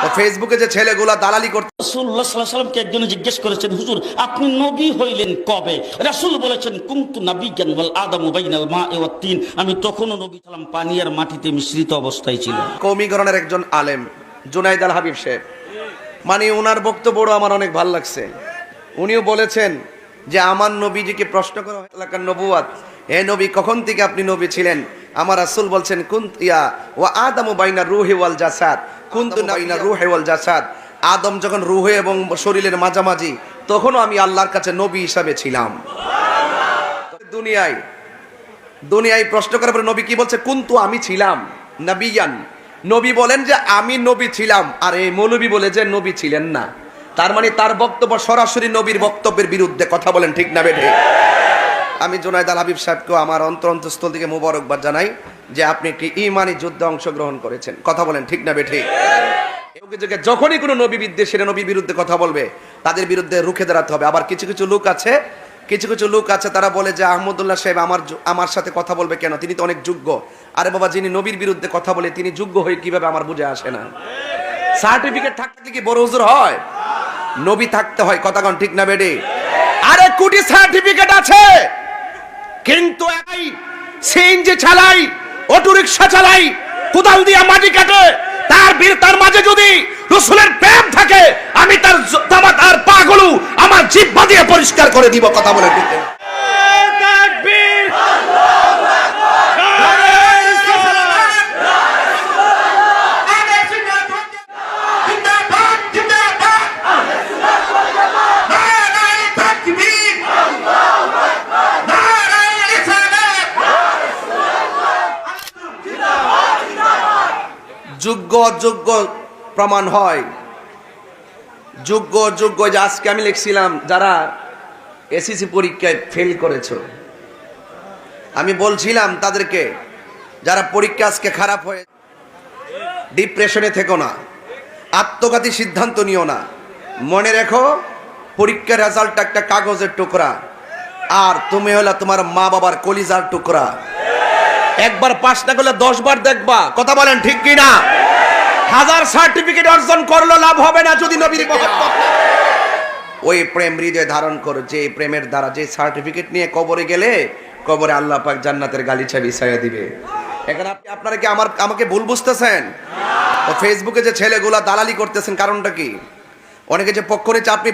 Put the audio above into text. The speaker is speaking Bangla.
তো ফেসবুকে যে ছেলেগুলা দালালি করতে, রাসূলুল্লাহ সাল্লাল্লাহু আলাইহি ওয়াসাল্লামকে একজন জিজ্ঞেস করেছেন, হুজুর আপনি নবী হইলেন কবে? রাসূল বলেছেন, কুনতু নাবিয়্যান ওয়াল আদামু বাইনাল মা'i ওয়াত তিন। আমি তখনও নবী ছিলাম, পানি আর মাটিতে মিশ্রিত অবস্থায় ছিলাম। কওমিগণের একজন আলেম জুনাইদ আল হাবিব সাহেব, মানে ওনার বক্তব্য আমার অনেক ভালো লাগছে। উনিও বলেছেন যে আমার নবীজিকে প্রশ্ন করা হয় এলাকার নবুয়াত, হে নবী কখন থেকে আপনি নবী ছিলেন? আমার রাসূল বলছেন কুনতিয়া ওয়া আদামু বাইনা রূহি ওয়াল জাসাদ, কুনতু বাইনা রূহি ওয়াল জাসাদ। আদম যখন রূহে এবং শরীরের মাঝামাঝি, তখনও আমি আল্লাহর কাছে নবী হিসাবে ছিলাম। দুনিয়ায় প্রশ্ন করার পরে নবী কি বলছে? কুনতু, আমি ছিলাম নবিয়ান। নবী বলেন যে আমি নবী ছিলাম, আর এই মৌলবী বলে যে নবী ছিলেন না। তার মানে তার বক্তব্য সরাসরি নবীর বক্তব্যের বিরুদ্ধে। কথা বলেন ঠিক না বেঠে? আমি জুনাইদ আল হাবিব সাহেবকে আমার অন্তরস্থল থেকে মোবারকবাদ জানাই যে আপনি একটি ঈমানি যুদ্ধে অংশগ্রহণ করেছেন। কথা বলেন ঠিক না বেঠে? যখনই কোনো নবী বিদ্বেষীরা নবীর বিরুদ্ধে কথা বলবে, তাদের বিরুদ্ধে রুখে দাঁড়াতে হবে। আবার কিছু কিছু লোক আছে তারা বলে যে আহমদুল্লাহ সাহেব আমার সাথে কথা বলবে কেন, তিনি তো অনেক যোগ্য। আরে বাবা, যিনি নবীর বিরুদ্ধে কথা বলে তিনি যোগ্য হয়ে কিভাবে আমার বুঝে আসে না। সার্টিফিকেট থাকলে কি বড় হুজুর হয়? নবী থাকতে হয়। কথা কোন ঠিক না বেডি? আরে কোটি সার্টিফিকেট আছে, কিন্তু একাই সিএনজি চালাই, অটো রিকশা চালাই, কোদাল দিয়ে মাটি কাটে, তার মাঝে যদি রাসূলের প্রেম থাকে, আমি তার পাগুলো আমার জিহ্বা দিয়ে পরিষ্কার করে দিব। কথা বলে ঠিক না? যোগ্য অযোগ্য প্রমাণ হয়। যোগ্য অযোগ্য, যে আজকে আমি লিখছিলাম যারা এসএসসি পরীক্ষায় ফেল করেছো, আমি বলছিলাম তাদেরকে যারা পরীক্ষা আজকে খারাপ হয়ে ডিপ্রেশনে থেকো না, আত্মঘাতী সিদ্ধান্ত নিও না। মনে রেখো পরীক্ষার রেজাল্ট একটা কাগজের টুকরা, আর তুমি হলো তোমার মা বাবার কলিজার টুকরা। একবার পাস না করলে 10 বার দেখবা। কথা বলেন ঠিক কি না? 1000 সার্টিফিকেট অর্জন করলো লাভ হবে না যদি নবীর মহব্বত। ওই প্রেম হৃদয়ে ধারণ করো, যে প্রেমের দ্বারা যে সার্টিফিকেট নিয়ে কবরে গেলে কবরে আল্লাহ পাক জান্নাতের গালিচা বিছাইয়া দিবে। এখন আপনারা কি আমাকে ভুল বুঝতেছেন? তো ফেসবুকে যে ছেলেগুলা দালালি করতেছেন, কারণটা কি? অনেকে যে পক্ষ নিচ্ছে, আপনি